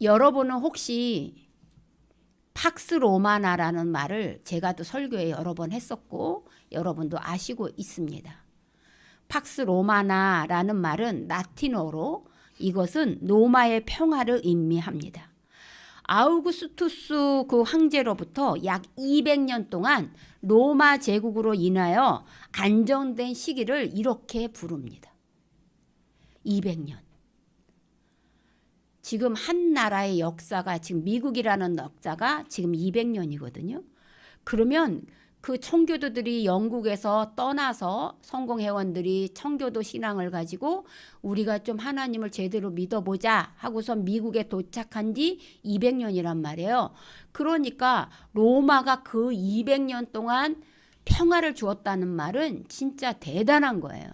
여러분은 혹시 팍스 로마나라는 말을 제가 또 설교에 여러 번 했었고 여러분도 아시고 있습니다. 팍스 로마나라는 말은 라틴어로 이것은 로마의 평화를 의미합니다. 아우구스투스 그 황제로부터 약 200년 동안 로마 제국으로 인하여 안정된 시기를 이렇게 부릅니다. 200년. 지금 한 나라의 역사가 지금 미국이라는 역사가 지금 200년이거든요. 그러면 그 청교도들이 영국에서 떠나서 성공회원들이 청교도 신앙을 가지고 우리가 좀 하나님을 제대로 믿어보자 하고서 미국에 도착한 지 200년이란 말이에요. 그러니까 로마가 그 200년 동안 평화를 주었다는 말은 진짜 대단한 거예요.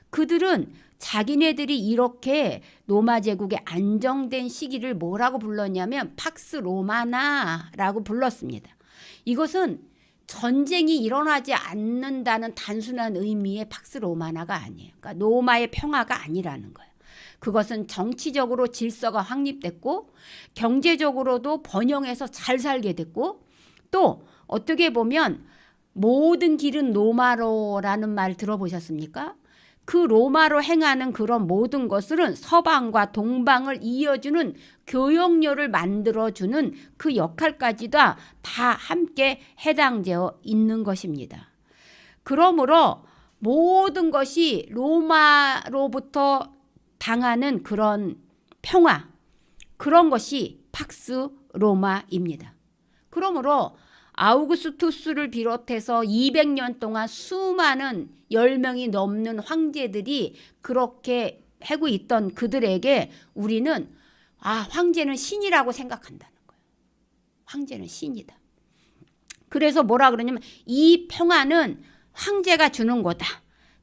그들은 자기네들이 이렇게 로마 제국의 안정된 시기를 뭐라고 불렀냐면 팍스 로마나라고 불렀습니다. 이것은 전쟁이 일어나지 않는다는 단순한 의미의 팍스 로마나가 아니에요. 그러니까 로마의 평화가 아니라는 거예요. 그것은 정치적으로 질서가 확립됐고 경제적으로도 번영해서 잘 살게 됐고 또 어떻게 보면 모든 길은 로마로라는 말 들어보셨습니까? 그 로마로 행하는 그런 모든 것들은 서방과 동방을 이어주는 교역로를 만들어주는 그 역할까지도 다 함께 해당되어 있는 것입니다. 그러므로 모든 것이 로마로부터 당하는 그런 평화, 그런 것이 팍스 로마입니다. 그러므로 아우구스투스를 비롯해서 200년 동안 수많은 10명이 넘는 황제들이 그렇게 하고 있던 그들에게 우리는 황제는 신이라고 생각한다는 거예요. 황제는 신이다. 그래서 뭐라 그러냐면 이 평화는 황제가 주는 거다.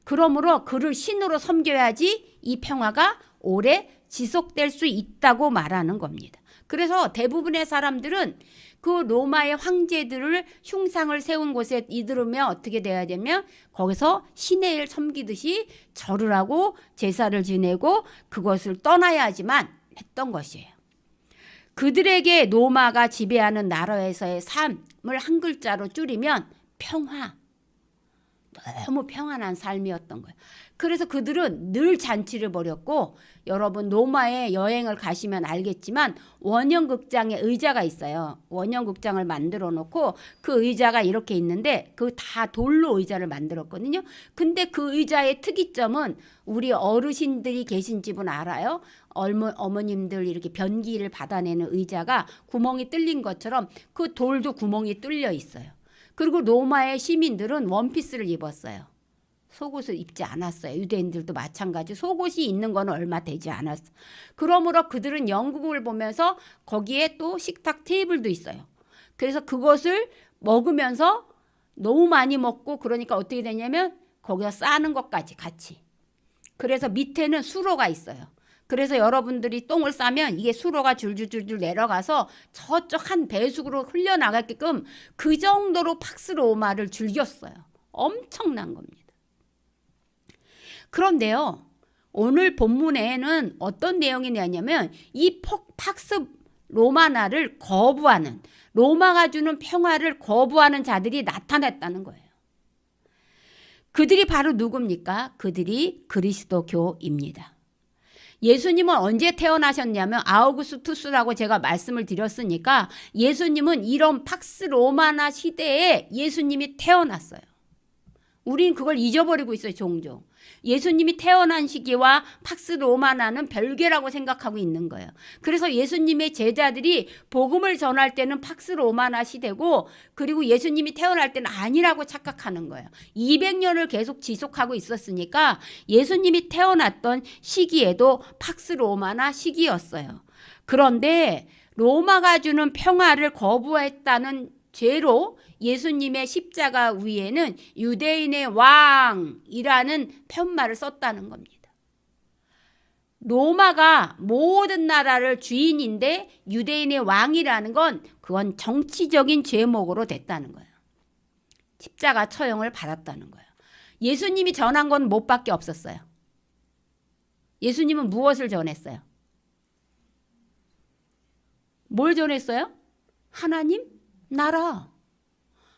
그러므로 그를 신으로 섬겨야지 이 평화가 오래 지속될 수 있다고 말하는 겁니다. 그래서 대부분의 사람들은 그 로마의 황제들을 흉상을 세운 곳에 이르면 어떻게 돼야 되면 거기서 신의 일 섬기듯이 절을 하고 제사를 지내고 그것을 떠나야지만 했던 것이에요. 그들에게 로마가 지배하는 나라에서의 삶을 한 글자로 줄이면 평화. 너무 평안한 삶이었던 거예요. 그래서 그들은 늘 잔치를 벌였고 여러분 로마에 여행을 가시면 알겠지만 원형극장에 의자가 있어요. 원형극장을 만들어 놓고 그 의자가 이렇게 있는데 그 다 돌로 의자를 만들었거든요. 근데 그 의자의 특이점은 우리 어르신들이 계신 집은 알아요. 어머님들 이렇게 변기를 받아내는 의자가 구멍이 뚫린 것처럼 그 돌도 구멍이 뚫려 있어요. 그리고 로마의 시민들은 원피스를 입었어요. 속옷을 입지 않았어요. 유대인들도 마찬가지. 속옷이 있는 건 얼마 되지 않았어. 그러므로 그들은 영국을 보면서 거기에 또 식탁 테이블도 있어요. 그래서 그것을 먹으면서 너무 많이 먹고 그러니까 어떻게 되냐면 거기서 싸는 것까지 같이. 그래서 밑에는 수로가 있어요. 그래서 여러분들이 똥을 싸면 이게 수로가 줄줄줄줄 내려가서 저쪽 한 배수구로 흘려나가게끔 그 정도로 팍스 로마를 즐겼어요. 엄청난 겁니다. 그런데요, 오늘 본문에는 어떤 내용이 나냐면 이 팍스 로마나를 거부하는, 로마가 주는 평화를 거부하는 자들이 나타났다는 거예요. 그들이 바로 누굽니까? 그들이 그리스도교입니다. 예수님은 언제 태어나셨냐면 아우구스투스라고 제가 말씀을 드렸으니까 예수님은 이런 팍스 로마나 시대에 예수님이 태어났어요. 우린 그걸 잊어버리고 있어요. 종종. 예수님이 태어난 시기와 팍스 로마나는 별개라고 생각하고 있는 거예요. 그래서 예수님의 제자들이 복음을 전할 때는 팍스 로마나 시대고 그리고 예수님이 태어날 때는 아니라고 착각하는 거예요. 200년을 계속 지속하고 있었으니까 예수님이 태어났던 시기에도 팍스 로마나 시기였어요. 그런데 로마가 주는 평화를 거부했다는 죄로 예수님의 십자가 위에는 유대인의 왕이라는 편말을 썼다는 겁니다. 로마가 모든 나라를 주인인데 유대인의 왕이라는 건 그건 정치적인 죄목으로 됐다는 거예요. 십자가 처형을 받았다는 거예요. 예수님이 전한 건 못밖에 없었어요. 예수님은 무엇을 전했어요? 뭘 전했어요? 하나님 나라.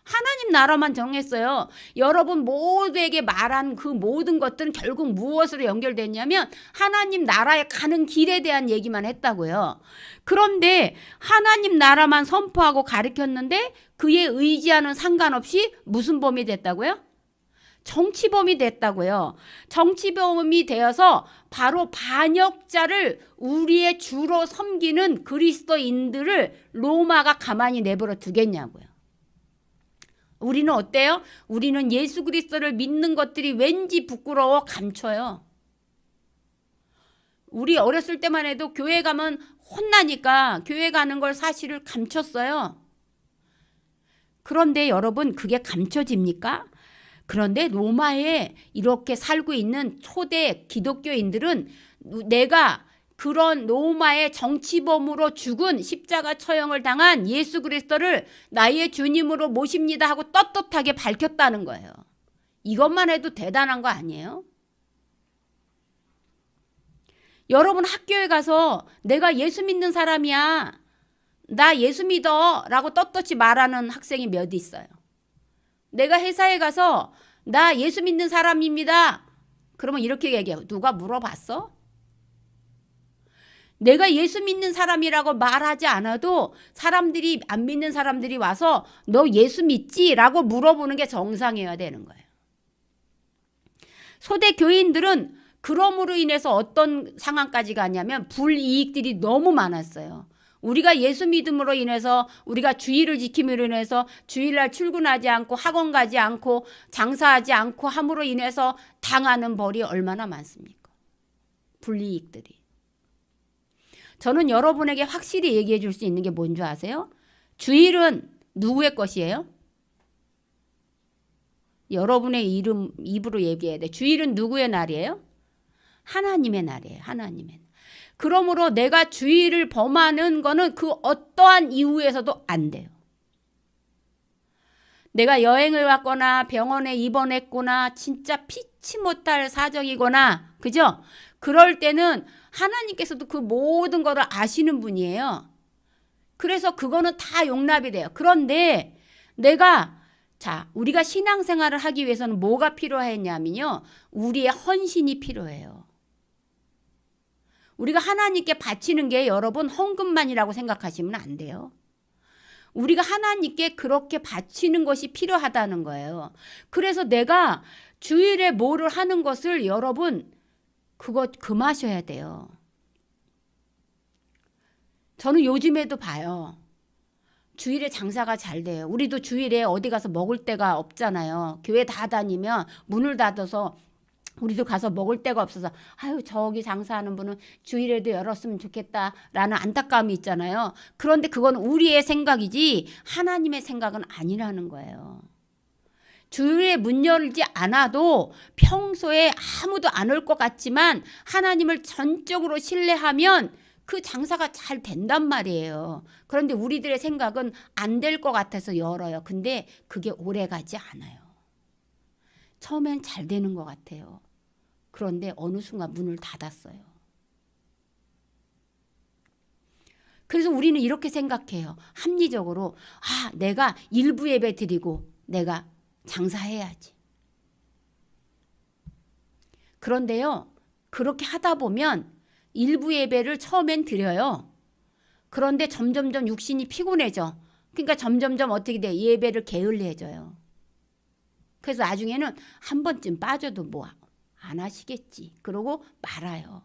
하나님 나라만 정했어요. 여러분 모두에게 말한 그 모든 것들은 결국 무엇으로 연결됐냐면 하나님 나라에 가는 길에 대한 얘기만 했다고요. 그런데 하나님 나라만 선포하고 가르쳤는데 그에 의지하는 상관없이 무슨 범이 됐다고요? 정치범이 됐다고요. 정치범이 되어서 바로 반역자를 우리의 주로 섬기는 그리스도인들을 로마가 가만히 내버려 두겠냐고요. 우리는 어때요? 우리는 예수 그리스도를 믿는 것들이 왠지 부끄러워 감춰요. 우리 어렸을 때만 해도 교회 가면 혼나니까 교회 가는 걸 사실을 감췄어요. 그런데 여러분 그게 감춰집니까? 그런데 로마에 이렇게 살고 있는 초대 기독교인들은 내가 그런 로마의 정치범으로 죽은 십자가 처형을 당한 예수 그리스도를 나의 주님으로 모십니다 하고 떳떳하게 밝혔다는 거예요. 이것만 해도 대단한 거 아니에요? 여러분 학교에 가서 내가 예수 믿는 사람이야. 나 예수 믿어 라고 떳떳이 말하는 학생이 몇 있어요. 내가 회사에 가서 나 예수 믿는 사람입니다. 그러면 이렇게 얘기해요. 누가 물어봤어? 내가 예수 믿는 사람이라고 말하지 않아도 사람들이 안 믿는 사람들이 와서 너 예수 믿지? 라고 물어보는 게 정상이어야 되는 거예요. 초대 교인들은 그럼으로 인해서 어떤 상황까지 가냐면 불이익들이 너무 많았어요. 우리가 예수 믿음으로 인해서 우리가 주의를 지킴으로 인해서 주일날 출근하지 않고 학원 가지 않고 장사하지 않고 함으로 인해서 당하는 벌이 얼마나 많습니까? 불이익들이. 저는 여러분에게 확실히 얘기해 줄 수 있는 게 뭔지 아세요? 주일은 누구의 것이에요? 여러분의 입으로 얘기해야 돼. 주일은 누구의 날이에요? 하나님의 날이에요. 하나님의 날. 그러므로 내가 주일을 범하는 거는 그 어떠한 이유에서도 안 돼요. 내가 여행을 왔거나 병원에 입원했거나 진짜 피치 못할 사정이거나 그죠? 그럴 때는 하나님께서도 그 모든 거를 아시는 분이에요. 그래서 그거는 다 용납이 돼요. 그런데 우리가 신앙생활을 하기 위해서는 뭐가 필요했냐면요. 우리의 헌신이 필요해요. 우리가 하나님께 바치는 게 여러분 헌금만이라고 생각하시면 안 돼요. 우리가 하나님께 그렇게 바치는 것이 필요하다는 거예요. 그래서 내가 주일에 뭐를 하는 것을 여러분 그거 금하셔야 돼요. 저는 요즘에도 봐요. 주일에 장사가 잘 돼요. 우리도 주일에 어디 가서 먹을 데가 없잖아요. 교회 다 다니면 문을 닫아서 우리도 가서 먹을 데가 없어서 아유 저기 장사하는 분은 주일에도 열었으면 좋겠다라는 안타까움이 있잖아요. 그런데 그건 우리의 생각이지 하나님의 생각은 아니라는 거예요. 주일에 문 열지 않아도 평소에 아무도 안 올 것 같지만 하나님을 전적으로 신뢰하면 그 장사가 잘 된단 말이에요. 그런데 우리들의 생각은 안 될 것 같아서 열어요. 근데 그게 오래 가지 않아요. 처음엔 잘 되는 것 같아요. 그런데 어느 순간 문을 닫았어요. 그래서 우리는 이렇게 생각해요. 합리적으로 내가 일부 예배 드리고 내가 장사해야지. 그런데요. 그렇게 하다 보면 일부 예배를 처음엔 드려요. 그런데 점점점 육신이 피곤해져. 그러니까 점점점 어떻게 돼? 예배를 게을리해져요. 그래서 나중에는 한 번쯤 빠져도 뭐 안 하시겠지. 그러고 말아요.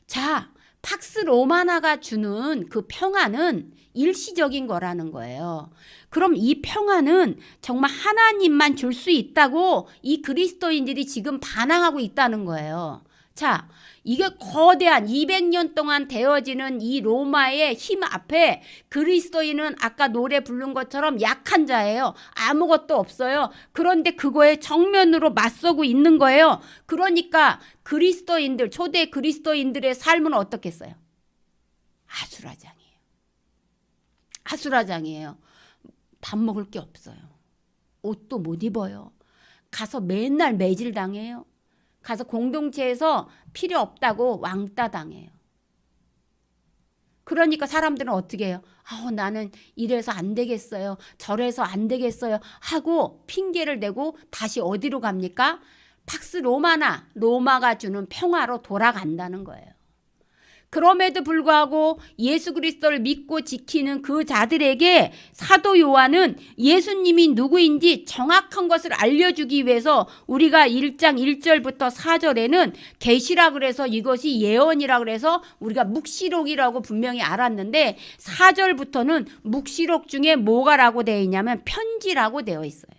자, 팍스 로마나가 주는 그 평안은 일시적인 거라는 거예요. 그럼 이 평안은 정말 하나님만 줄 수 있다고 이 그리스도인들이 지금 반항하고 있다는 거예요. 자, 이게 거대한 200년 동안 되어지는 이 로마의 힘 앞에 그리스도인은 아까 노래 부른 것처럼 약한 자예요. 아무것도 없어요. 그런데 그거에 정면으로 맞서고 있는 거예요. 그러니까 그리스도인들, 초대 그리스도인들의 삶은 어떻겠어요? 아수라장이에요. 아수라장이에요. 밥 먹을 게 없어요. 옷도 못 입어요. 가서 맨날 매질당해요. 가서 공동체에서 필요 없다고 왕따 당해요. 그러니까 사람들은 어떻게 해요? 나는 이래서 안 되겠어요. 저래서 안 되겠어요. 하고 핑계를 대고 다시 어디로 갑니까? 팍스 로마가 주는 평화로 돌아간다는 거예요. 그럼에도 불구하고 예수 그리스도를 믿고 지키는 그 자들에게 사도 요한은 예수님이 누구인지 정확한 것을 알려주기 위해서 우리가 1장 1절부터 4절에는 계시라 그래서 이것이 예언이라 그래서 우리가 묵시록이라고 분명히 알았는데 4절부터는 묵시록 중에 뭐가라고 되어 있냐면 편지라고 되어 있어요.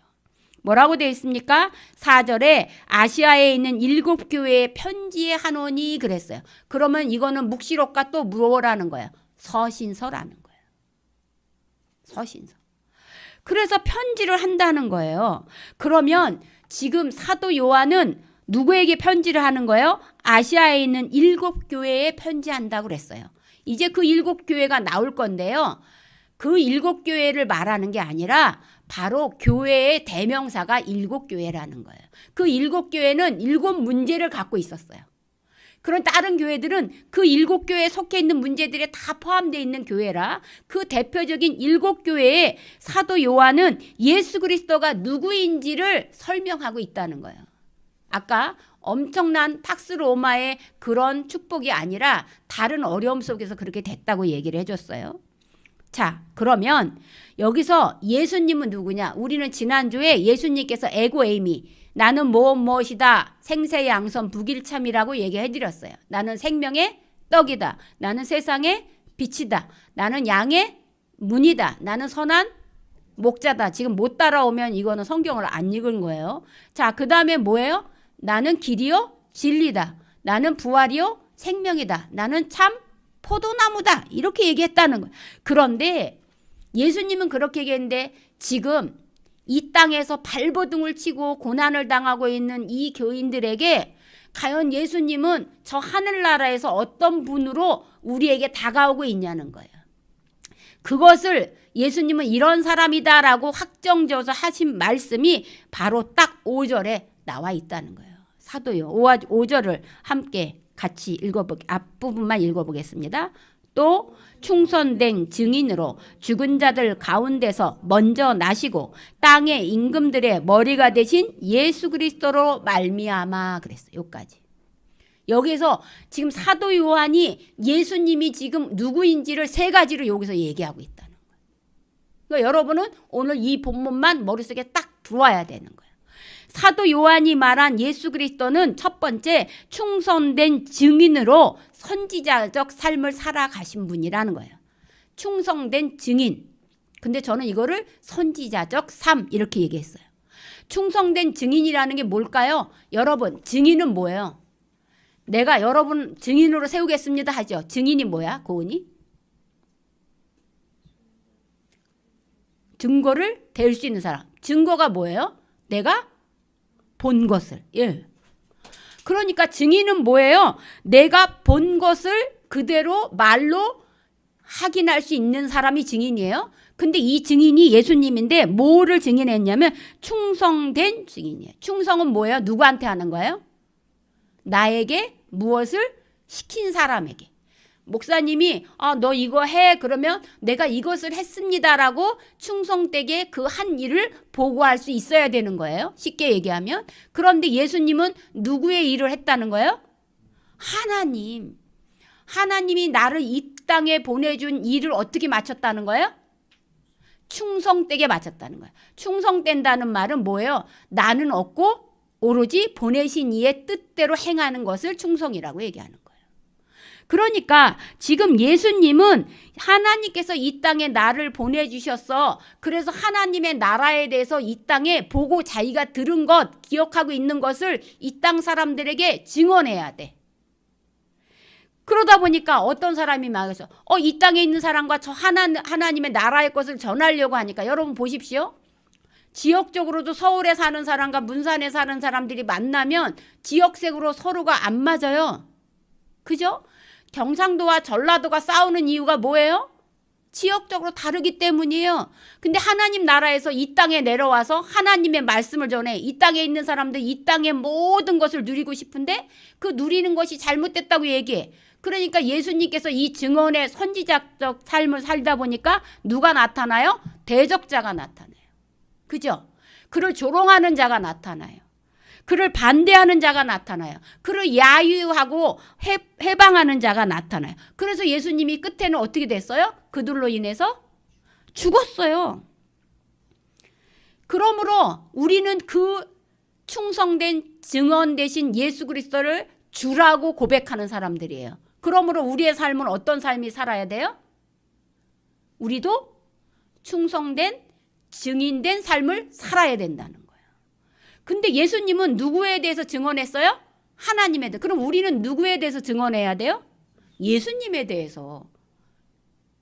뭐라고 되어 있습니까? 4절에 아시아에 있는 7교회에 편지하노니 그랬어요. 그러면 이거는 묵시록과 또 뭐라는 거예요? 서신서라는 거예요. 서신서. 그래서 편지를 한다는 거예요. 그러면 지금 사도 요한은 누구에게 편지를 하는 거예요? 아시아에 있는 7교회에 편지한다고 그랬어요. 이제 그 7교회가 나올 건데요. 그 7교회를 말하는 게 아니라 바로 교회의 대명사가 7교회라는 거예요. 그 7교회는 7문제를 갖고 있었어요. 그런 다른 교회들은 그 7교회에 속해 있는 문제들이 다 포함되어 있는 교회라 그 대표적인 7교회에 사도 요한은 예수 그리스도가 누구인지를 설명하고 있다는 거예요. 아까 엄청난 팍스 로마의 그런 축복이 아니라 다른 어려움 속에서 그렇게 됐다고 얘기를 해줬어요. 자, 그러면 여기서 예수님은 누구냐? 우리는 지난주에 예수님께서 에고 에이미, 나는 무엇이다, 생사의 양선 북일참이라고 얘기해드렸어요. 나는 생명의 떡이다. 나는 세상의 빛이다. 나는 양의 문이다. 나는 선한 목자다. 지금 못 따라오면 이거는 성경을 안 읽은 거예요. 자, 그 다음에 뭐예요? 나는 길이요 진리다. 나는 부활이요 생명이다. 나는 참 포도나무다. 이렇게 얘기했다는 거예요. 그런데 예수님은 그렇게 얘기했는데 지금 이 땅에서 발버둥을 치고 고난을 당하고 있는 이 교인들에게 과연 예수님은 저 하늘나라에서 어떤 분으로 우리에게 다가오고 있냐는 거예요. 그것을 예수님은 이런 사람이다라고 확정져서 하신 말씀이 바로 딱 5절에 나와 있다는 거예요. 사도요. 5절을 함께 같이 앞부분만 읽어보겠습니다. 또 충선된 증인으로 죽은 자들 가운데서 먼저 나시고 땅의 임금들의 머리가 되신 예수 그리스도로 말미암아 그랬어요. 여기까지. 여기서 지금 사도 요한이 예수님이 지금 누구인지를 3가지로 여기서 얘기하고 있다는 거예요. 그러니까 여러분은 오늘 이 본문만 머릿속에 딱 들어와야 되는 거예요. 사도 요한이 말한 예수 그리스도는 첫 번째 충성된 증인으로 선지자적 삶을 살아가신 분이라는 거예요. 충성된 증인. 근데 저는 이거를 선지자적 삶 이렇게 얘기했어요. 충성된 증인이라는 게 뭘까요? 여러분, 증인은 뭐예요? 내가 여러분 증인으로 세우겠습니다 하죠. 증인이 뭐야? 고은이? 증거를 댈 수 있는 사람. 증거가 뭐예요? 내가 본 것을. 예. 그러니까 증인은 뭐예요? 내가 본 것을 그대로 말로 확인할 수 있는 사람이 증인이에요. 근데 이 증인이 예수님인데 뭐를 증인했냐면 충성된 증인이에요. 충성은 뭐예요? 누구한테 하는 거예요? 나에게 무엇을 시킨 사람에게. 목사님이 너 이거 해 그러면 내가 이것을 했습니다라고 충성되게 그 한 일을 보고할 수 있어야 되는 거예요. 쉽게 얘기하면. 그런데 예수님은 누구의 일을 했다는 거예요? 하나님이 나를 이 땅에 보내준 일을 어떻게 마쳤다는 거예요? 충성되게 마쳤다는 거예요. 충성된다는 말은 뭐예요? 나는 없고 오로지 보내신 이의 뜻대로 행하는 것을 충성이라고 얘기하는 거예요. 그러니까 지금 예수님은 하나님께서 이 땅에 나를 보내주셨어. 그래서 하나님의 나라에 대해서 이 땅에 보고 자기가 들은 것, 기억하고 있는 것을 이 땅 사람들에게 증언해야 돼. 그러다 보니까 어떤 사람이 말해서 이 땅에 있는 사람과 저 하나님의 나라의 것을 전하려고 하니까 여러분 보십시오. 지역적으로도 서울에 사는 사람과 문산에 사는 사람들이 만나면 지역색으로 서로가 안 맞아요. 그죠? 경상도와 전라도가 싸우는 이유가 뭐예요? 지역적으로 다르기 때문이에요. 근데 하나님 나라에서 이 땅에 내려와서 하나님의 말씀을 전해 이 땅에 있는 사람들 이 땅의 모든 것을 누리고 싶은데 그 누리는 것이 잘못됐다고 얘기해. 그러니까 예수님께서 이 증언의 선지자적 삶을 살다 보니까 누가 나타나요? 대적자가 나타나요. 그죠? 그를 조롱하는 자가 나타나요. 그를 반대하는 자가 나타나요. 그를 야유하고 해방하는 자가 나타나요. 그래서 예수님이 끝에는 어떻게 됐어요? 그들로 인해서 죽었어요. 그러므로 우리는 그 충성된 증언 대신 예수 그리스도를 주라고 고백하는 사람들이에요. 그러므로 우리의 삶은 어떤 삶이 살아야 돼요? 우리도 충성된 증인된 삶을 살아야 된다는 거예요. 근데 예수님은 누구에 대해서 증언했어요? 하나님에 대해서. 그럼 우리는 누구에 대해서 증언해야 돼요? 예수님에 대해서.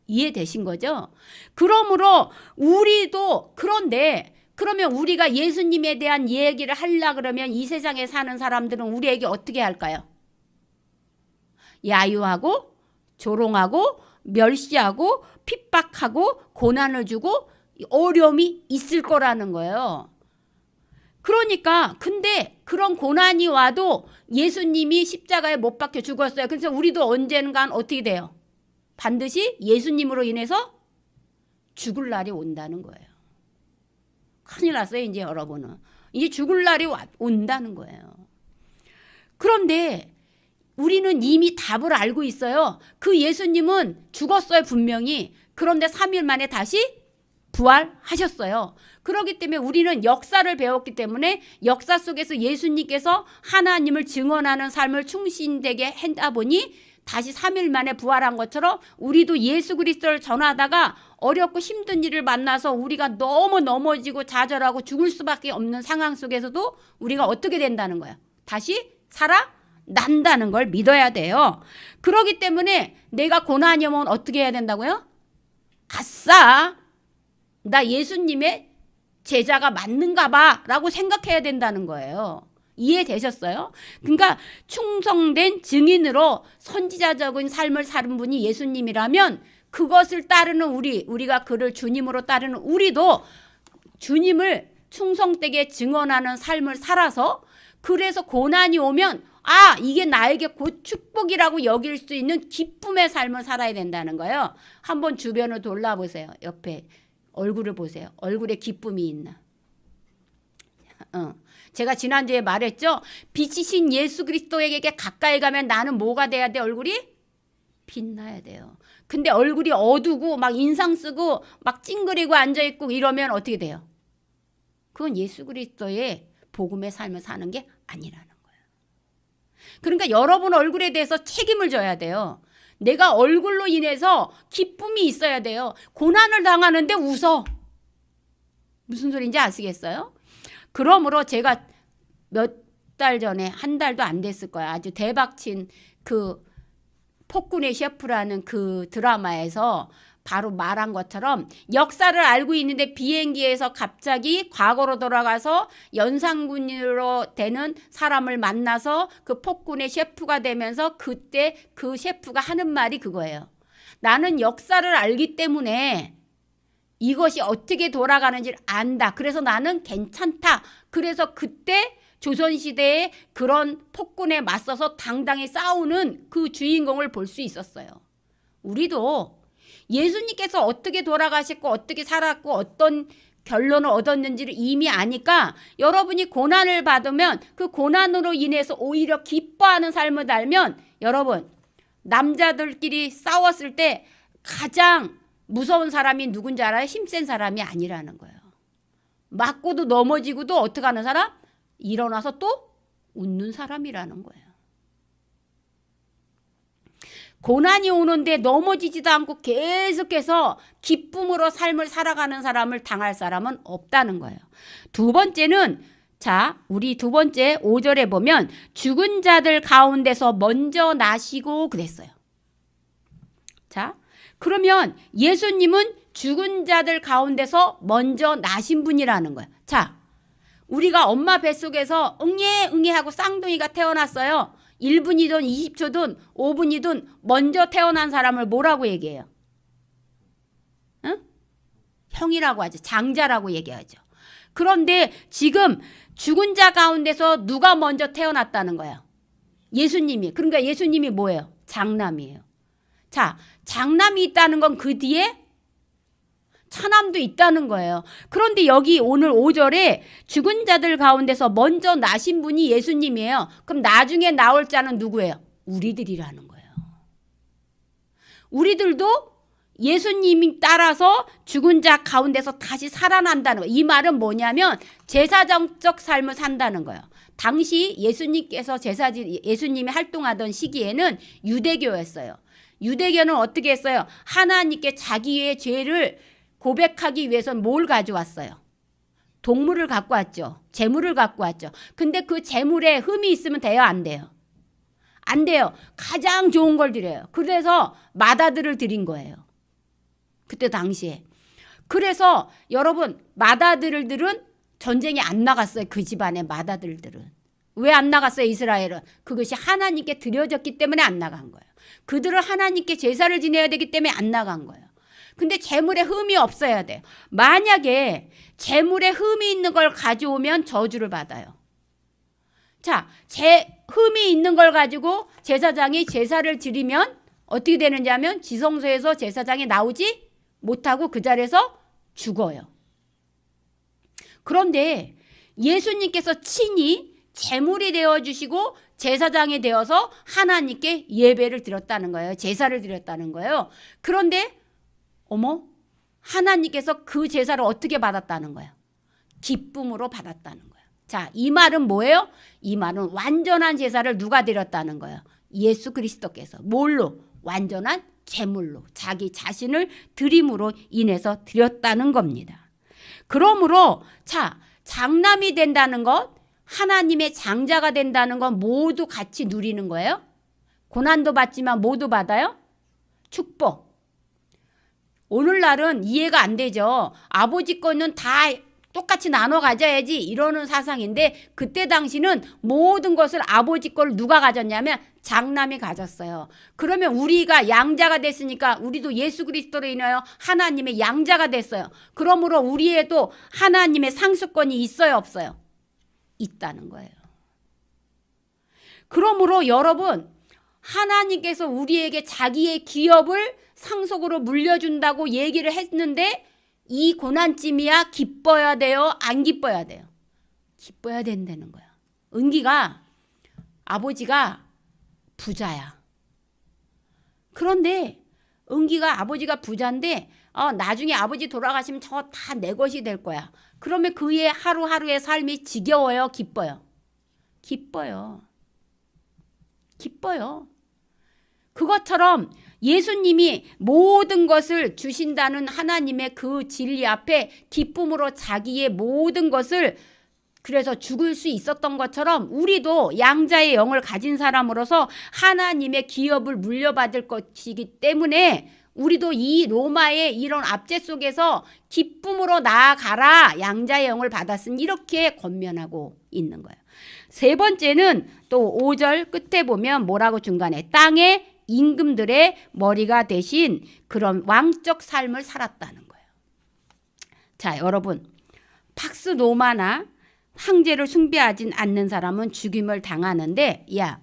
이해되신 거죠? 그러므로 우리도 그런데 그러면 우리가 예수님에 대한 얘기를 하려 그러면 이 세상에 사는 사람들은 우리에게 어떻게 할까요? 야유하고 조롱하고 멸시하고 핍박하고 고난을 주고 어려움이 있을 거라는 거예요. 그러니까 근데 그런 고난이 와도 예수님이 십자가에 못 박혀 죽었어요. 그래서 우리도 언젠간 어떻게 돼요? 반드시 예수님으로 인해서 죽을 날이 온다는 거예요. 큰일 났어요. 이제 여러분은. 이제 죽을 날이 온다는 거예요. 그런데 우리는 이미 답을 알고 있어요. 그 예수님은 죽었어요. 분명히. 그런데 3일 만에 다시 부활하셨어요. 그렇기 때문에 우리는 역사를 배웠기 때문에 역사 속에서 예수님께서 하나님을 증언하는 삶을 충신되게 했다 보니 다시 3일 만에 부활한 것처럼 우리도 예수 그리스도를 전하다가 어렵고 힘든 일을 만나서 우리가 너무 넘어지고 좌절하고 죽을 수밖에 없는 상황 속에서도 우리가 어떻게 된다는 거예요? 다시 살아난다는 걸 믿어야 돼요. 그렇기 때문에 내가 고난이 오면 어떻게 해야 된다고요? 아싸! 나 예수님의 제자가 맞는가 봐 라고 생각해야 된다는 거예요. 이해되셨어요? 그러니까 충성된 증인으로 선지자적인 삶을 사는 분이 예수님이라면 그것을 따르는 우리가 그를 주님으로 따르는 우리도 주님을 충성되게 증언하는 삶을 살아서 그래서 고난이 오면 아 이게 나에게 곧 축복이라고 여길 수 있는 기쁨의 삶을 살아야 된다는 거예요. 한번 주변을 돌아보세요. 옆에 얼굴을 보세요. 얼굴에 기쁨이 있나? 제가 지난주에 말했죠. 빛이신 예수 그리스도에게 가까이 가면 나는 뭐가 돼야 돼? 얼굴이 빛나야 돼요. 근데 얼굴이 어두고 막 인상 쓰고 막 찡그리고 앉아있고 이러면 어떻게 돼요? 그건 예수 그리스도의 복음의 삶을 사는 게 아니라는 거예요. 그러니까 여러분 얼굴에 대해서 책임을 져야 돼요. 내가 얼굴로 인해서 기쁨이 있어야 돼요. 고난을 당하는데 웃어. 무슨 소리인지 아시겠어요? 그러므로 제가 몇 달 전에 한 달도 안 됐을 거야. 아주 대박친 그 폭군의 셰프라는 그 드라마에서 바로 말한 것처럼 역사를 알고 있는데 비행기에서 갑자기 과거로 돌아가서 연산군으로 되는 사람을 만나서 그 폭군의 셰프가 되면서 그때 그 셰프가 하는 말이 그거예요. 나는 역사를 알기 때문에 이것이 어떻게 돌아가는지를 안다. 그래서 나는 괜찮다. 그래서 그때 조선시대에 그런 폭군에 맞서서 당당히 싸우는 그 주인공을 볼 수 있었어요. 우리도 예수님께서 어떻게 돌아가셨고 어떻게 살았고 어떤 결론을 얻었는지를 이미 아니까 여러분이 고난을 받으면 그 고난으로 인해서 오히려 기뻐하는 삶을 살면 여러분 남자들끼리 싸웠을 때 가장 무서운 사람이 누군지 알아요? 힘센 사람이 아니라는 거예요. 맞고도 넘어지고도 어떻게 하는 사람? 일어나서 또 웃는 사람이라는 거예요. 고난이 오는데 넘어지지도 않고 계속해서 기쁨으로 삶을 살아가는 사람을 당할 사람은 없다는 거예요. 두 번째는 우리 두 번째 5절에 보면 죽은 자들 가운데서 먼저 나시고 그랬어요. 그러면 예수님은 죽은 자들 가운데서 먼저 나신 분이라는 거예요. 우리가 엄마 뱃속에서 응애 하고 쌍둥이가 태어났어요. 1분이든 20초든 5분이든 먼저 태어난 사람을 뭐라고 얘기해요? 응? 형이라고 하죠. 장자라고 얘기하죠. 그런데 지금 죽은 자 가운데서 누가 먼저 태어났다는 거예요? 예수님이. 그러니까 예수님이 뭐예요? 장남이에요. 자, 장남이 있다는 건 그 뒤에 차남도 있다는 거예요. 그런데 여기 오늘 5절에 죽은 자들 가운데서 먼저 나신 분이 예수님이에요. 그럼 나중에 나올 자는 누구예요? 우리들이라는 거예요. 우리들도 예수님이 따라서 죽은 자 가운데서 다시 살아난다는 거예요. 이 말은 뭐냐면 제사장적 삶을 산다는 거예요. 당시 예수님께서 예수님이 활동하던 시기에는 유대교였어요. 유대교는 어떻게 했어요? 하나님께 자기의 죄를 고백하기 위해서는 뭘 가져왔어요? 동물을 갖고 왔죠. 제물을 갖고 왔죠. 근데 그 제물에 흠이 있으면 돼요? 안 돼요? 안 돼요. 가장 좋은 걸 드려요. 그래서 맏아들을 드린 거예요. 그때 당시에. 그래서 여러분 맏아들들은 전쟁에 안 나갔어요. 그 집안의 맏아들들은. 왜 안 나갔어요? 이스라엘은. 그것이 하나님께 드려졌기 때문에 안 나간 거예요. 그들은 하나님께 제사를 지내야 되기 때문에 안 나간 거예요. 근데 재물에 흠이 없어야 돼요. 만약에 재물에 흠이 있는 걸 가져오면 저주를 받아요. 자, 흠이 있는 걸 가지고 제사장이 제사를 드리면 어떻게 되는지 하면 지성소에서 제사장이 나오지 못하고 그 자리에서 죽어요. 그런데 예수님께서 친히 제물이 되어주시고 제사장이 되어서 하나님께 예배를 드렸다는 거예요. 제사를 드렸다는 거예요. 그런데 어머, 하나님께서 그 제사를 어떻게 받았다는 거예요? 기쁨으로 받았다는 거예요. 자, 이 말은 뭐예요? 이 말은 완전한 제사를 누가 드렸다는 거예요? 예수 그리스도께서. 뭘로? 완전한 제물로, 자기 자신을 드림으로 인해서 드렸다는 겁니다. 그러므로 자, 장남이 된다는 것, 하나님의 장자가 된다는 건 모두 같이 누리는 거예요. 고난도 받지만 모두 받아요? 축복. 오늘날은 이해가 안 되죠. 아버지 거는 다 똑같이 나눠 가져야지 이러는 사상인데 그때 당시는 모든 것을 아버지 걸 누가 가졌냐면 장남이 가졌어요. 그러면 우리가 양자가 됐으니까 우리도 예수 그리스도로 인하여 하나님의 양자가 됐어요. 그러므로 우리에도 하나님의 상수권이 있어요, 없어요? 있다는 거예요. 그러므로 여러분, 하나님께서 우리에게 자기의 기업을 상속으로 물려준다고 얘기를 했는데 이 고난쯤이야 기뻐야 돼요? 안 기뻐야 돼요? 기뻐야 된다는 거야. 은기가 아버지가 부자야. 그런데 은기가 아버지가 부자인데 나중에 아버지 돌아가시면 저 다 내 것이 될 거야. 그러면 그의 하루하루의 삶이 지겨워요? 기뻐요? 기뻐요. 기뻐요. 그것처럼 예수님이 모든 것을 주신다는 하나님의 그 진리 앞에 기쁨으로 자기의 모든 것을 그래서 죽을 수 있었던 것처럼 우리도 양자의 영을 가진 사람으로서 하나님의 기업을 물려받을 것이기 때문에 우리도 이 로마의 이런 압제 속에서 기쁨으로 나아가라, 양자의 영을 받았으니 이렇게 권면하고 있는 거예요. 세 번째는 또 5절 끝에 보면 뭐라고 중간에 땅의 임금들의 머리가 되신 그런 왕적 삶을 살았다는 거예요. 자, 여러분, 팍스 로마나 황제를 숭배하진 않는 사람은 죽임을 당하는데 야,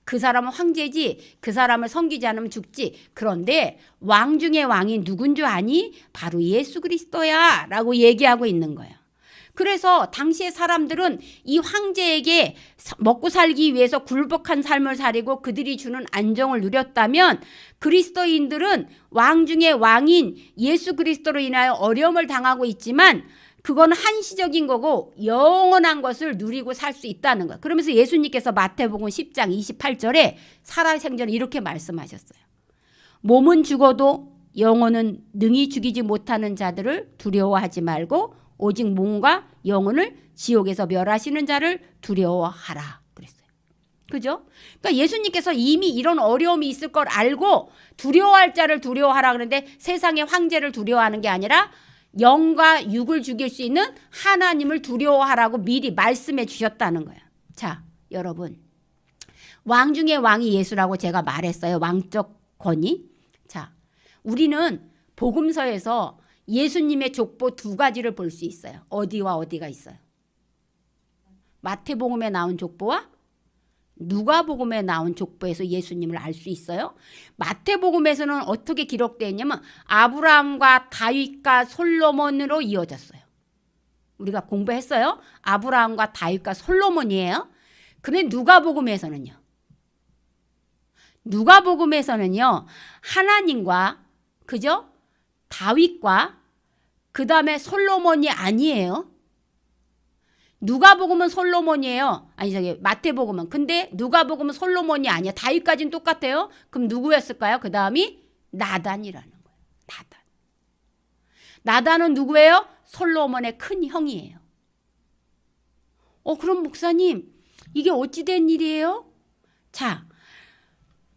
그 사람은 황제지, 그 사람을 섬기지 않으면 죽지. 그런데 왕 중의 왕이 누군 줄 아니? 바로 예수 그리스도야 라고 얘기하고 있는 거예요. 그래서 당시의 사람들은 이 황제에게 먹고 살기 위해서 굴복한 삶을 살이고 그들이 주는 안정을 누렸다면 그리스도인들은 왕 중의 왕인 예수 그리스도로 인하여 어려움을 당하고 있지만 그건 한시적인 거고 영원한 것을 누리고 살 수 있다는 거예요. 그러면서 예수님께서 마태복음 10장 28절에 살아생전에 이렇게 말씀하셨어요. 몸은 죽어도 영혼은 능히 죽이지 못하는 자들을 두려워하지 말고 오직 몸과 영혼을 지옥에서 멸하시는 자를 두려워하라 그랬어요. 그죠? 그러니까 예수님께서 이미 이런 어려움이 있을 걸 알고 두려워할 자를 두려워하라 그러는데 세상의 황제를 두려워하는 게 아니라 영과 육을 죽일 수 있는 하나님을 두려워하라고 미리 말씀해 주셨다는 거예요. 자, 여러분, 왕 중에 왕이 예수라고 제가 말했어요. 왕적 권위. 자, 우리는 복음서에서 예수님의 족보 두 가지를 볼 수 있어요. 어디와 어디가 있어요? 마태복음에 나온 족보와 누가복음에 나온 족보에서 예수님을 알 수 있어요. 마태복음에서는 어떻게 기록되어 있냐면 아브라함과 다윗과 솔로몬으로 이어졌어요. 우리가 공부했어요. 아브라함과 다윗과 솔로몬이에요. 그런데 누가복음에서는요. 하나님과 그죠? 다윗과 그 다음에 솔로몬이 아니에요. 누가복음은 솔로몬이에요. 아니 저기 마태복음은. 근데 누가복음은 솔로몬이 아니야. 다윗까지는 똑같아요. 그럼 누구였을까요? 그 다음이 나단이라는 거예요. 나단은 누구예요? 솔로몬의 큰 형이에요. 그럼 목사님 이게 어찌 된 일이에요? 자,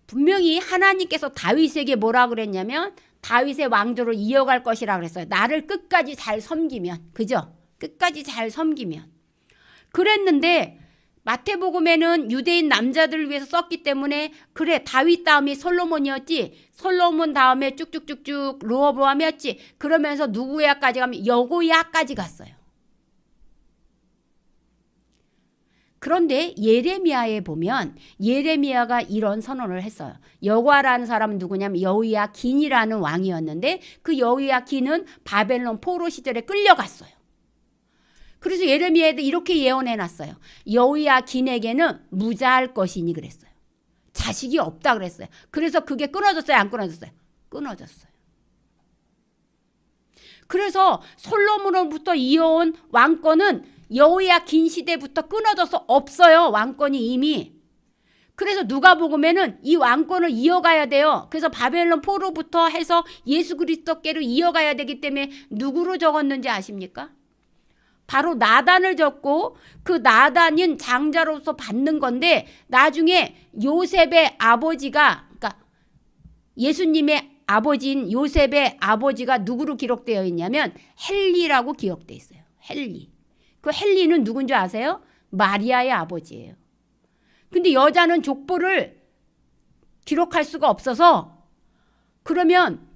분명히 하나님께서 다윗에게 뭐라 그랬냐면 다윗의 왕조를 이어갈 것이라 그랬어요. 나를 끝까지 잘 섬기면. 그죠? 끝까지 잘 섬기면. 그랬는데 마태복음에는 유대인 남자들을 위해서 썼기 때문에 그래 다윗 다음이 솔로몬이었지. 솔로몬 다음에 쭉쭉쭉쭉 르호보암이었지. 그러면서 누구야까지 가면 여호야까지 갔어요. 그런데 예레미야에 보면 예레미야가 이런 선언을 했어요. 여호와라는 사람은 누구냐면 여호야긴이라는 왕이었는데 그 여호야긴은 바벨론 포로 시절에 끌려갔어요. 그래서 예레미야에도 이렇게 예언해놨어요. 여호야긴에게는 무자할 것이니 그랬어요. 자식이 없다 그랬어요. 그래서 그게 끊어졌어요? 안 끊어졌어요? 끊어졌어요. 그래서 솔로몬으로부터 이어온 왕권은 여호야긴 시대부터 끊어져서 없어요. 왕권이 이미. 그래서 누가복음에는 이 왕권을 이어가야 돼요. 그래서 바벨론 포로부터 해서 예수 그리스도께로 이어가야 되기 때문에 누구로 적었는지 아십니까? 바로 나단을 적고 그 나단인 장자로서 받는 건데 나중에 요셉의 아버지가 그러니까 예수님의 아버지인 요셉의 아버지가 누구로 기록되어 있냐면 헬리라고 기록되어 있어요. 헬리. 그 헬리는 누군지 아세요? 마리아의 아버지예요. 근데 여자는 족보를 기록할 수가 없어서 그러면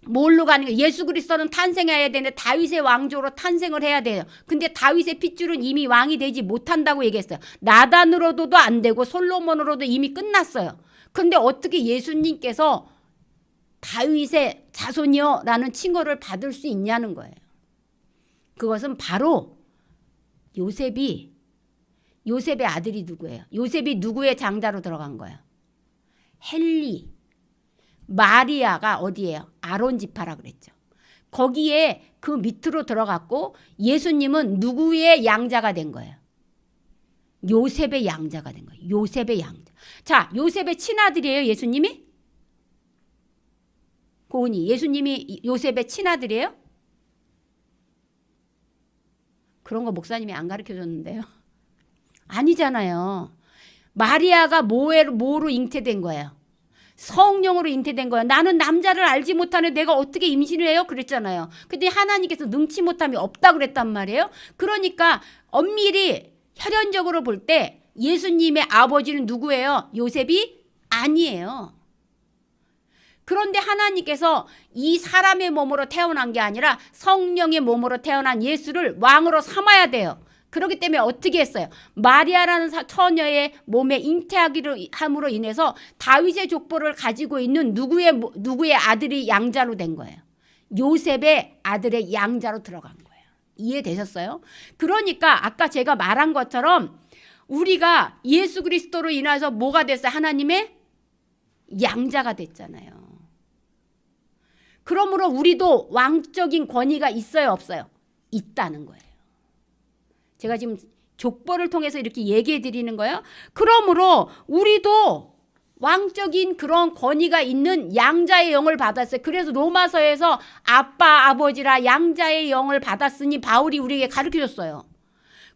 뭘로 가는 거예요? 예수 그리스도는 탄생해야 되는데 다윗의 왕조로 탄생을 해야 돼요. 근데 다윗의 핏줄은 이미 왕이 되지 못한다고 얘기했어요. 나단으로도 안 되고 솔로몬으로도 이미 끝났어요. 근데 어떻게 예수님께서 다윗의 자손이요 라는 칭호를 받을 수 있냐는 거예요. 그것은 바로 요셉의 아들이 누구예요? 요셉이 누구의 장자로 들어간 거예요? 헬리. 마리아가 어디예요? 아론 지파라 그랬죠. 거기에 그 밑으로 들어갔고 예수님은 누구의 양자가 된 거예요? 요셉의 양자가 된 거예요. 요셉의 양자. 자, 요셉의 친아들이에요, 예수님이? 고은이, 예수님이 요셉의 친아들이에요? 그런 거 목사님이 안 가르쳐줬는데요. 아니잖아요. 마리아가 뭐로 잉태된 거예요? 성령으로 잉태된 거예요. 나는 남자를 알지 못하는 내가 어떻게 임신을 해요? 그랬잖아요. 근데 하나님께서 능치 못함이 없다 그랬단 말이에요. 그러니까 엄밀히 혈연적으로 볼 때 예수님의 아버지는 누구예요? 요셉이 아니에요. 그런데 하나님께서 이 사람의 몸으로 태어난 게 아니라 성령의 몸으로 태어난 예수를 왕으로 삼아야 돼요. 그렇기 때문에 어떻게 했어요? 마리아라는 처녀의 몸에 잉태함으로 인해서 다윗의 족보를 가지고 있는 누구의 아들이 양자로 된 거예요. 요셉의 아들의 양자로 들어간 거예요. 이해되셨어요? 그러니까 아까 제가 말한 것처럼 우리가 예수 그리스도로 인해서 뭐가 됐어요? 하나님의 양자가 됐잖아요. 그러므로 우리도 왕적인 권위가 있어요, 없어요? 있다는 거예요. 제가 지금 족보를 통해서 이렇게 얘기해 드리는 거예요. 그러므로 우리도 왕적인 그런 권위가 있는 양자의 영을 받았어요. 그래서 로마서에서 아빠, 아버지라 양자의 영을 받았으니 바울이 우리에게 가르쳐줬어요.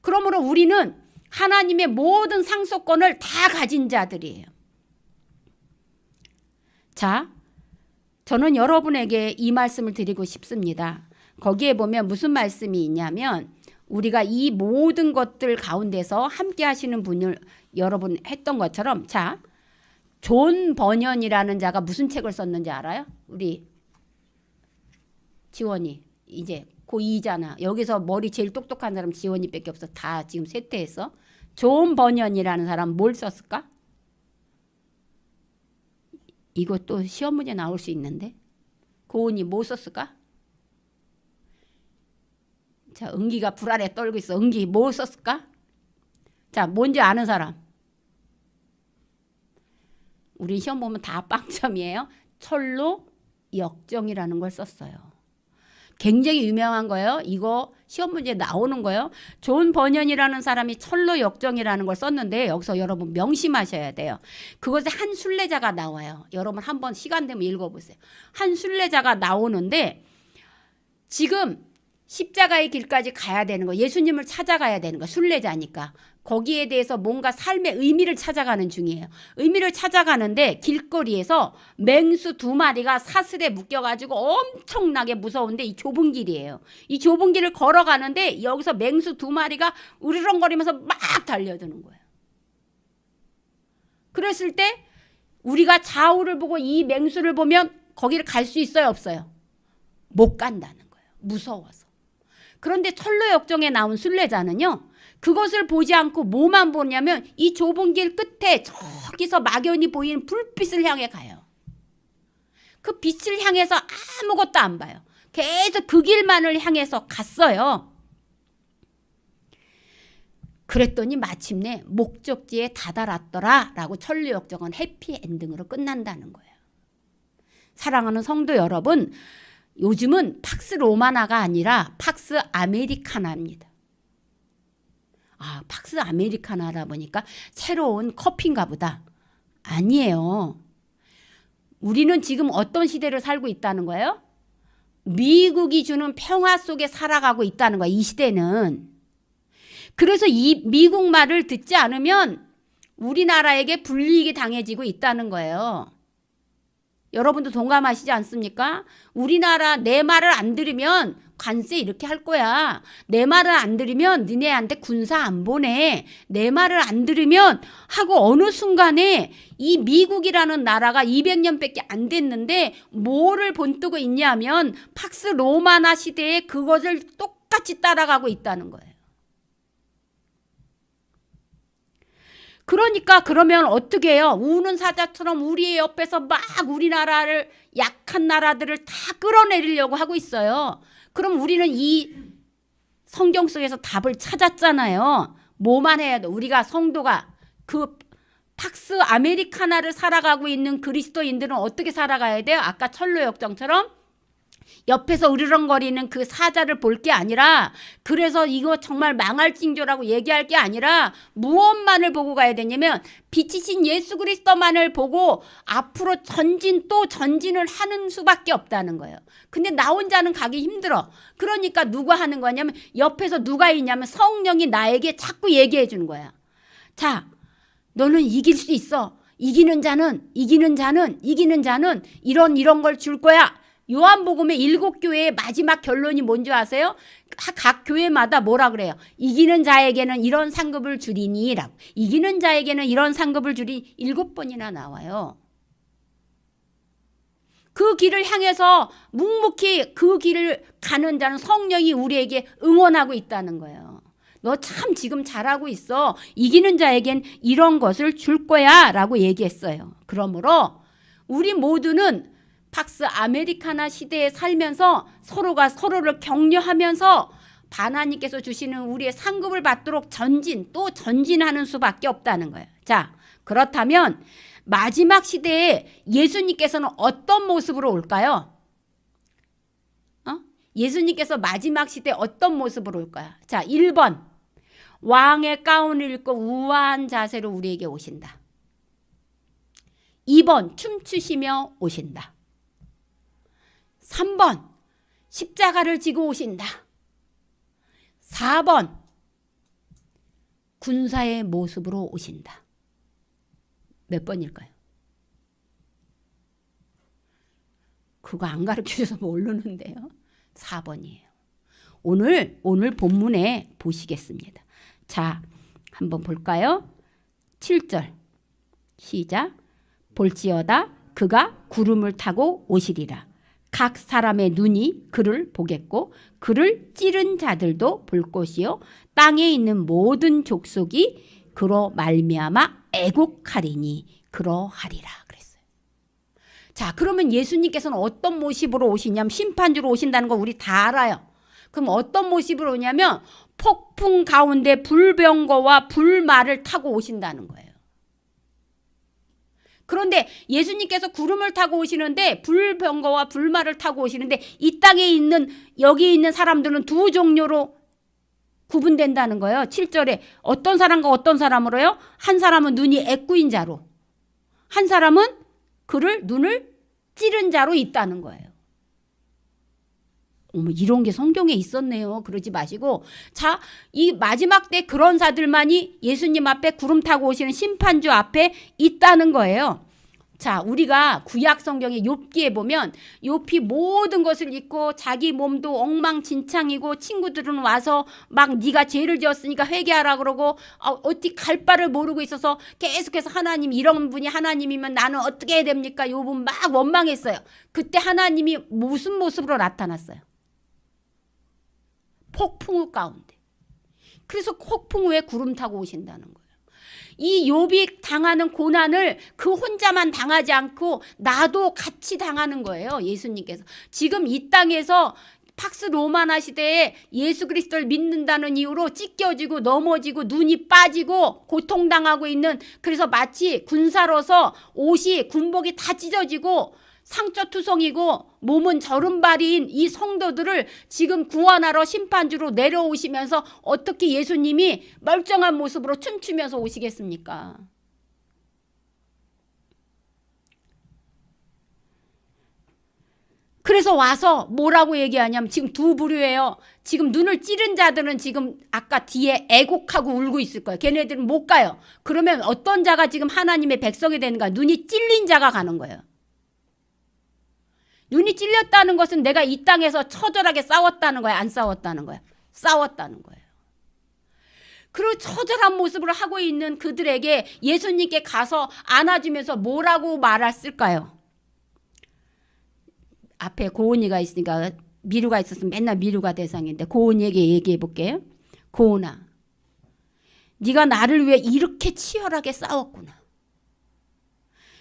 그러므로 우리는 하나님의 모든 상속권을 다 가진 자들이에요. 자, 저는 여러분에게 이 말씀을 드리고 싶습니다. 거기에 보면 무슨 말씀이 있냐면 우리가 이 모든 것들 가운데서 함께 하시는 분을 여러분 했던 것처럼 자, 존 버년이라는 자가 무슨 책을 썼는지 알아요? 우리 지원이 이제 고2잖아. 여기서 머리 제일 똑똑한 사람 지원이밖에 없어. 다 지금 쇠퇴했어. 존 버년이라는 사람 뭘 썼을까? 이것도 시험 문제 나올 수 있는데 고은이 뭐 썼을까? 자, 은기가 불안에 떨고 있어. 은기 뭐 썼을까? 자, 뭔지 아는 사람. 우리 시험 보면 다 빵점이에요. 철로 역정이라는 걸 썼어요. 굉장히 유명한 거예요. 이거 시험 문제 나오는 거예요. 존 버년이라는 사람이 철로 역정이라는 걸 썼는데 여기서 여러분 명심하셔야 돼요. 그것에 한 순례자가 나와요. 여러분 한번 시간 되면 읽어보세요. 한 순례자가 나오는데 지금 십자가의 길까지 가야 되는 거, 예수님을 찾아가야 되는 거, 순례자니까. 거기에 대해서 뭔가 삶의 의미를 찾아가는 중이에요. 의미를 찾아가는데 길거리에서 맹수 2마리가 사슬에 묶여가지고 엄청나게 무서운데 이 좁은 길이에요. 이 좁은 길을 걸어가는데 여기서 맹수 2마리가 으르렁거리면서 막 달려드는 거예요. 그랬을 때 우리가 좌우를 보고 이 맹수를 보면 거기를 갈 수 있어요, 없어요? 못 간다는 거예요. 무서워서. 그런데 철로 역정에 나온 순례자는요. 그것을 보지 않고 뭐만 보냐면 이 좁은 길 끝에 저기서 막연히 보이는 불빛을 향해 가요. 그 빛을 향해서 아무것도 안 봐요. 계속 그 길만을 향해서 갔어요. 그랬더니 마침내 목적지에 다다랐더라 라고 철로 역정은 해피엔딩으로 끝난다는 거예요. 사랑하는 성도 여러분, 요즘은 팍스 로마나가 아니라 팍스 아메리카나입니다. 아, 팍스 아메리카나라 보니까 새로운 커피인가 보다. 아니에요. 우리는 지금 어떤 시대를 살고 있다는 거예요? 미국이 주는 평화 속에 살아가고 있다는 거야, 이 시대는. 그래서 이 미국 말을 듣지 않으면 우리나라에게 불이익이 당해지고 있다는 거예요. 여러분도 동감하시지 않습니까? 우리나라 내 말을 안 들으면 관세 이렇게 할 거야. 내 말을 안 들으면 니네한테 군사 안 보내. 내 말을 안 들으면 하고 어느 순간에 이 미국이라는 나라가 200년밖에 안 됐는데 뭐를 본뜨고 있냐면 팍스 로마나 시대에 그것을 똑같이 따라가고 있다는 거예요. 그러니까 그러면 어떻게 해요? 우는 사자처럼 우리의 옆에서 막 우리나라를 약한 나라들을 다 끌어내리려고 하고 있어요. 그럼 우리는 이 성경 속에서 답을 찾았잖아요. 뭐만 해야 돼? 우리가 성도가 그 팍스 아메리카나를 살아가고 있는 그리스도인들은 어떻게 살아가야 돼요? 아까 철로 역정처럼 옆에서 으르렁거리는 그 사자를 볼 게 아니라, 그래서 이거 정말 망할 징조라고 얘기할 게 아니라 무엇만을 보고 가야 되냐면 빛이신 예수 그리스도만을 보고 앞으로 전진 또 전진을 하는 수밖에 없다는 거예요. 근데 나 혼자는 가기 힘들어. 그러니까 누가 하는 거냐면 옆에서 누가 있냐면 성령이 나에게 자꾸 얘기해 주는 거야. 자, 너는 이길 수 있어. 이기는 자는 이런 걸 줄 거야. 요한복음의 7교회의 마지막 결론이 뭔지 아세요? 각 교회마다 뭐라 그래요? 이기는 자에게는 이런 상급을 주리니 라고. 이기는 자에게는 이런 상급을 주리니 7번이나 나와요. 그 길을 향해서 묵묵히 그 길을 가는 자는 성령이 우리에게 응원하고 있다는 거예요. 너 참 지금 잘하고 있어. 이기는 자에겐 이런 것을 줄 거야 라고 얘기했어요. 그러므로 우리 모두는 팍스 아메리카나 시대에 살면서 서로가 서로를 격려하면서 하나님께서 주시는 우리의 상급을 받도록 또 전진하는 수밖에 없다는 거예요. 자, 그렇다면 마지막 시대에 예수님께서는 어떤 모습으로 올까요? 예수님께서 마지막 시대에 어떤 모습으로 올까요? 자, 1번 왕의 가운을 입고 우아한 자세로 우리에게 오신다. 2번 춤추시며 오신다. 3번 십자가를 지고 오신다. 4번 군사의 모습으로 오신다. 몇 번일까요? 그거 안 가르쳐줘서 모르는데요. 4번이에요. 오늘 본문에 보시겠습니다. 자, 한번 볼까요? 7절 시작. 볼지어다 그가 구름을 타고 오시리라. 각 사람의 눈이 그를 보겠고 그를 찌른 자들도 볼 것이요 땅에 있는 모든 족속이 그로 말미암아 애곡하리니 그러하리라 그랬어요. 자, 그러면 예수님께서는 어떤 모습으로 오시냐면 심판주로 오신다는 거 우리 다 알아요. 그럼 어떤 모습으로 오냐면 폭풍 가운데 불병거와 불말을 타고 오신다는 거예요. 그런데 예수님께서 구름을 타고 오시는데 불병거와 불말을 타고 오시는데 이 땅에 있는 여기 있는 사람들은 두 종류로 구분된다는 거예요. 7절에 어떤 사람과 어떤 사람으로요? 한 사람은 눈이 애꾸인 자로, 한 사람은 그를 눈을 찌른 자로 있다는 거예요. 어머, 이런 게 성경에 있었네요. 그러지 마시고, 자, 이 마지막 때 그런 자들만이 예수님 앞에 구름 타고 오시는 심판주 앞에 있다는 거예요. 자, 우리가 구약 성경의 욥기에 보면 욥이 모든 것을 잊고 자기 몸도 엉망진창이고 친구들은 와서 막 네가 죄를 지었으니까 회개하라 그러고 어떻게 갈 바를 모르고 있어서 계속해서 하나님, 이런 분이 하나님이면 나는 어떻게 해야 됩니까? 욥은 막 원망했어요. 그때 하나님이 무슨 모습으로 나타났어요? 폭풍 가운데. 그래서 폭풍 후에 구름 타고 오신다는 거예요. 이 욥이 당하는 고난을 그 혼자만 당하지 않고 나도 같이 당하는 거예요. 예수님께서. 지금 이 땅에서 팍스 로마나 시대에 예수 그리스도를 믿는다는 이유로 찢겨지고 넘어지고 눈이 빠지고 고통당하고 있는, 그래서 마치 군사로서 옷이 군복이 다 찢어지고 상처투성이고 몸은 저른발인 이 성도들을 지금 구원하러 심판주로 내려오시면서 어떻게 예수님이 멀쩡한 모습으로 춤추면서 오시겠습니까? 그래서 와서 뭐라고 얘기하냐면 지금 두 부류예요. 지금 눈을 찌른 자들은 지금 아까 뒤에 애곡하고 울고 있을 거예요. 걔네들은 못 가요. 그러면 어떤 자가 지금 하나님의 백성이 되는가? 눈이 찔린 자가 가는 거예요. 눈이 찔렸다는 것은 내가 이 땅에서 처절하게 싸웠다는 거야, 안 싸웠다는 거야? 싸웠다는 거예요. 그리고 처절한 모습을 하고 있는 그들에게 예수님께 가서 안아주면서 뭐라고 말했을까요? 앞에 고은이가 있으니까 미루가 있었으면 맨날 미루가 대상인데 고은이에게 얘기해 볼게요. 고은아, 네가 나를 위해 이렇게 치열하게 싸웠구나.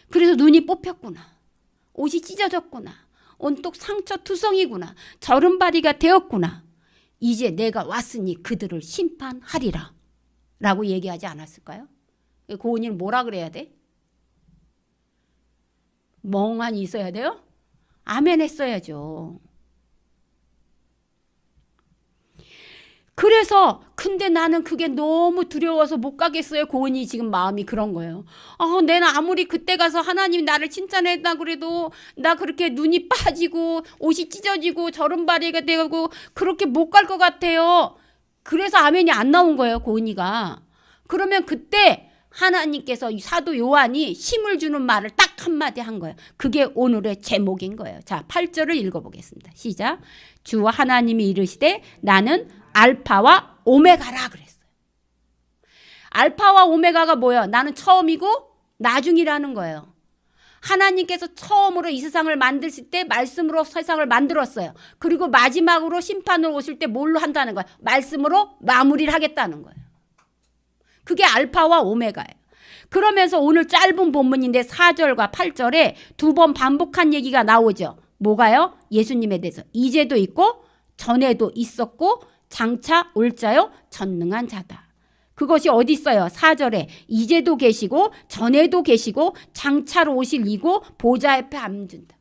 그래서 눈이 뽑혔구나. 옷이 찢어졌구나. 온통 상처투성이구나. 저른바리가 되었구나. 이제 내가 왔으니 그들을 심판하리라 라고 얘기하지 않았을까요? 고은이는 뭐라 그래야 돼? 멍하니 있어야 돼요? 아멘 했어야죠. 그래서 근데 나는 그게 너무 두려워서 못 가겠어요. 고은이 지금 마음이 그런 거예요. 내는 아무리 그때 가서 하나님 나를 칭찬했다 그래도 나 그렇게 눈이 빠지고 옷이 찢어지고 저른바리가 되고 그렇게 못 갈 것 같아요. 그래서 아멘이 안 나온 거예요. 고은이가. 그러면 그때 하나님께서 사도 요한이 힘을 주는 말을 딱 한마디 한 거예요. 그게 오늘의 제목인 거예요. 자, 8절을 읽어보겠습니다. 시작. 주 하나님이 이르시되 나는 알파와 오메가라 그랬어요. 알파와 오메가가 뭐예요? 나는 처음이고 나중이라는 거예요. 하나님께서 처음으로 이 세상을 만드실 때 말씀으로 세상을 만들었어요. 그리고 마지막으로 심판을 오실 때 뭘로 한다는 거예요? 말씀으로 마무리를 하겠다는 거예요. 그게 알파와 오메가예요. 그러면서 오늘 짧은 본문인데 4절과 8절에 두 번 반복한 얘기가 나오죠. 뭐가요? 예수님에 대해서. 이제도 있고 전에도 있었고 장차 올 자요 전능한 자다. 그것이 어디 있어요? 4절에 이제도 계시고 전에도 계시고 장차로 오실 이고 보좌 옆에 앉은다.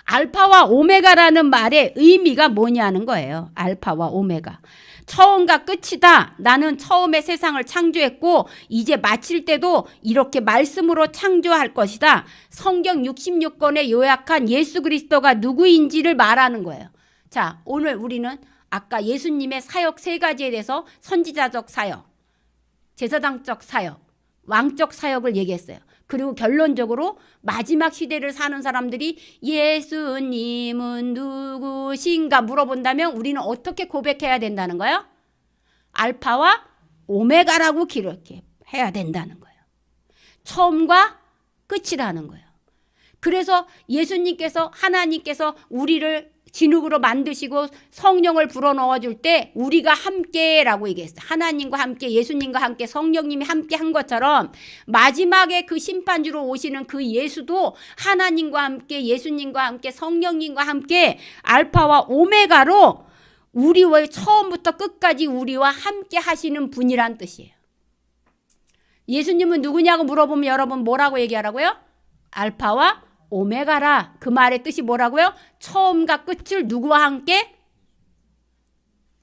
알파와 오메가라는 말의 의미가 뭐냐는 거예요. 알파와 오메가. 처음과 끝이다. 나는 처음에 세상을 창조했고 이제 마칠 때도 이렇게 말씀으로 창조할 것이다. 성경 66권에 요약한 예수 그리스도가 누구인지를 말하는 거예요. 자, 오늘 우리는 아까 예수님의 사역 세 가지에 대해서 선지자적 사역, 제사장적 사역, 왕적 사역을 얘기했어요. 그리고 결론적으로 마지막 시대를 사는 사람들이 예수님은 누구신가 물어본다면 우리는 어떻게 고백해야 된다는 거예요? 알파와 오메가라고 기록해야 된다는 거예요. 처음과 끝이라는 거예요. 그래서 예수님께서 하나님께서 우리를 진흙으로 만드시고 성령을 불어넣어 줄 때 우리가 함께라고 얘기했어요. 하나님과 함께, 예수님과 함께, 성령님이 함께 한 것처럼 마지막에 그 심판주로 오시는 그 예수도 하나님과 함께, 예수님과 함께, 성령님과 함께 알파와 오메가로 우리와 처음부터 끝까지 우리와 함께 하시는 분이란 뜻이에요. 예수님은 누구냐고 물어보면 여러분 뭐라고 얘기하라고요? 알파와 오메가라. 그 말의 뜻이 뭐라고요? 처음과 끝을 누구와 함께?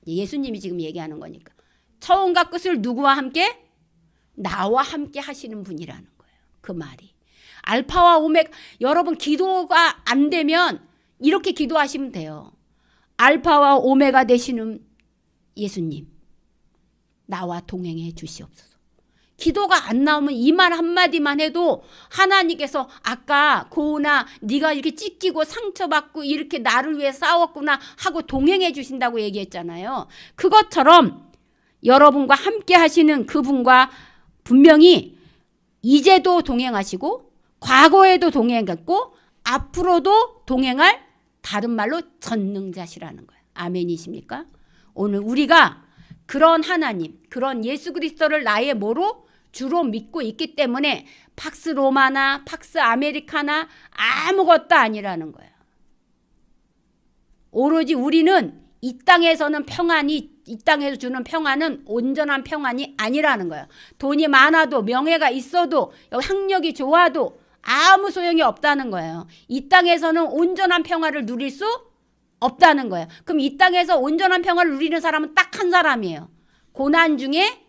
예수님이 지금 얘기하는 거니까. 처음과 끝을 누구와 함께? 나와 함께 하시는 분이라는 거예요. 그 말이. 알파와 오메가. 여러분 기도가 안 되면 이렇게 기도하시면 돼요. 알파와 오메가 되시는 예수님, 나와 동행해 주시옵소서. 기도가 안 나오면 이 말 한마디만 해도 하나님께서 아까 고은아 네가 이렇게 찢기고 상처받고 이렇게 나를 위해 싸웠구나 하고 동행해 주신다고 얘기했잖아요. 그것처럼 여러분과 함께 하시는 그분과 분명히 이제도 동행하시고 과거에도 동행했고 앞으로도 동행할, 다른 말로 전능자시라는 거예요. 아멘이십니까? 오늘 우리가 그런 하나님, 그런 예수 그리스도를 나의 뭐로? 주로 믿고 있기 때문에 팍스 로마나 팍스 아메리카나 아무것도 아니라는 거예요. 오로지 우리는 이 땅에서는 평안이, 이 땅에서 주는 평안은 온전한 평안이 아니라는 거예요. 돈이 많아도 명예가 있어도 학력이 좋아도 아무 소용이 없다는 거예요. 이 땅에서는 온전한 평화를 누릴 수 없다는 거예요. 그럼 이 땅에서 온전한 평화를 누리는 사람은 딱 한 사람이에요. 고난 중에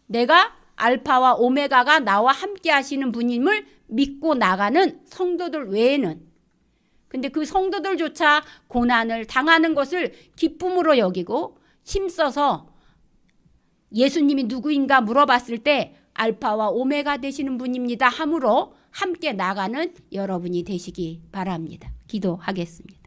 내가 알파와 오메가가 나와 함께 하시는 분임을 믿고 나가는 성도들 외에는. 근데 그 성도들조차 고난을 당하는 것을 기쁨으로 여기고 힘써서 예수님이 누구인가 물어봤을 때 알파와 오메가 되시는 분입니다 함으로 함께 나가는 여러분이 되시기 바랍니다. 기도하겠습니다.